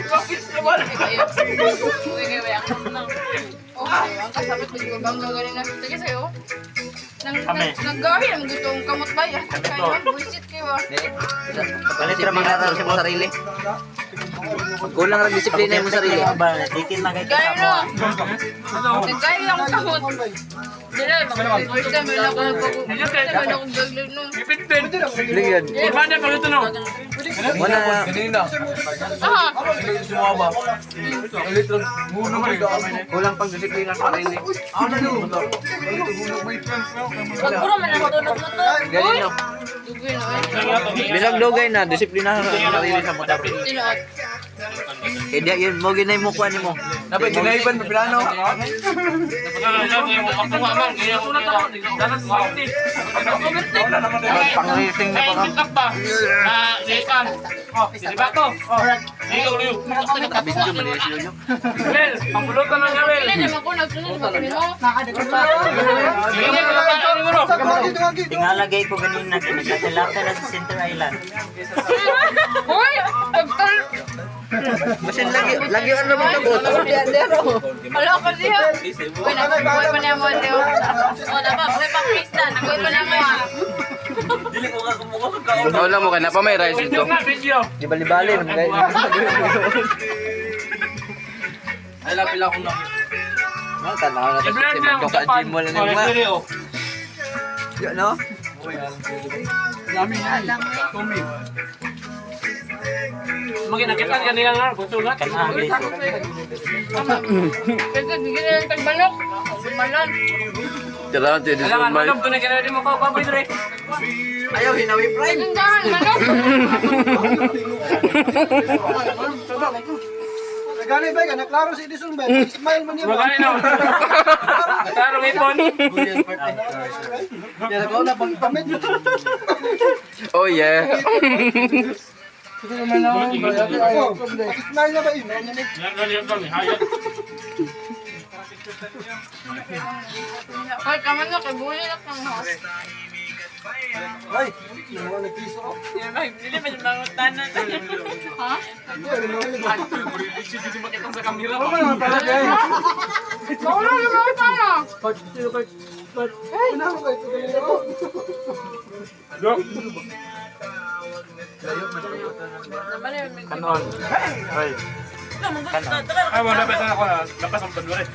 Bakit naman? Uy, kaya ako nang. Okay, ang kasabot ko yung bangga galing na. Sige sa'yo. Naggawi ang gusto ang kamot ba yan? Kaya bullshit kayo ah. Palit ra mga sa mo sarili. Kulang lang disiplina mo sarili. Tikin lang kay Gaya no. kasama. Naggawi ang kamot. Dila, first time wala ko nagpag-first time wala akong gaglag no. Ipit-pit. Ligyan. Iba na pag ito no. Wala. Ah, Kulang pang disiplina sa sarili. pagpuro man ang matulog mo to. Ganyan no. Dugoy no eh. Bisag dugay na disiplina sa sarili sa motor. Sinuot. Kaya yun mo ginay mo kuan nimo. Dapat ginaiban plano. Pang-racing na pa. Video man din sila nyo. Kailan naman ko nagsunod ba kami mo? Tingalagay ko ganina naglalakay na sa Center Island. Hoy! Pagtal! Basin lagi ano mo ka boto. Wala ka siya. Uy, nagbuhay pa niya mo. O, dapat, buhay pang pista. Nagbuhay pa niya mo ah. Wala mo ka na pa may rice dito. Di bali-bali naman guys. Ay, lapil ako lang. Tanaw na kasi magkaka-gym mo lang yung ma. Yo no? Maginakitan ka niya nga, busulat. Kasi bigyan na ng tagbalok. Sumalan. Tara, tidi Kailangan sumay. manok, tunay ka na rin mo pa, papoy dre. Ayaw hinawi prime. Tindahan, manok. Gani ba ka naklaro si Edison ba? Smile man niya. Magkano no? Natarong ipon. Ya ko na pang pamit. Oh yeah. Smile na ba yun? Hoy, kaman na, kay Buli na kang house. Ay, mo nagpiso ko. Hindi pa yung bangot tanan. Ha? Ano naman pala guys? Bawala na ba tayo? Ay, na ko ito ganito ko. Kanon. Ay. Ay, wala pa ako na. Lapas ang bandwari.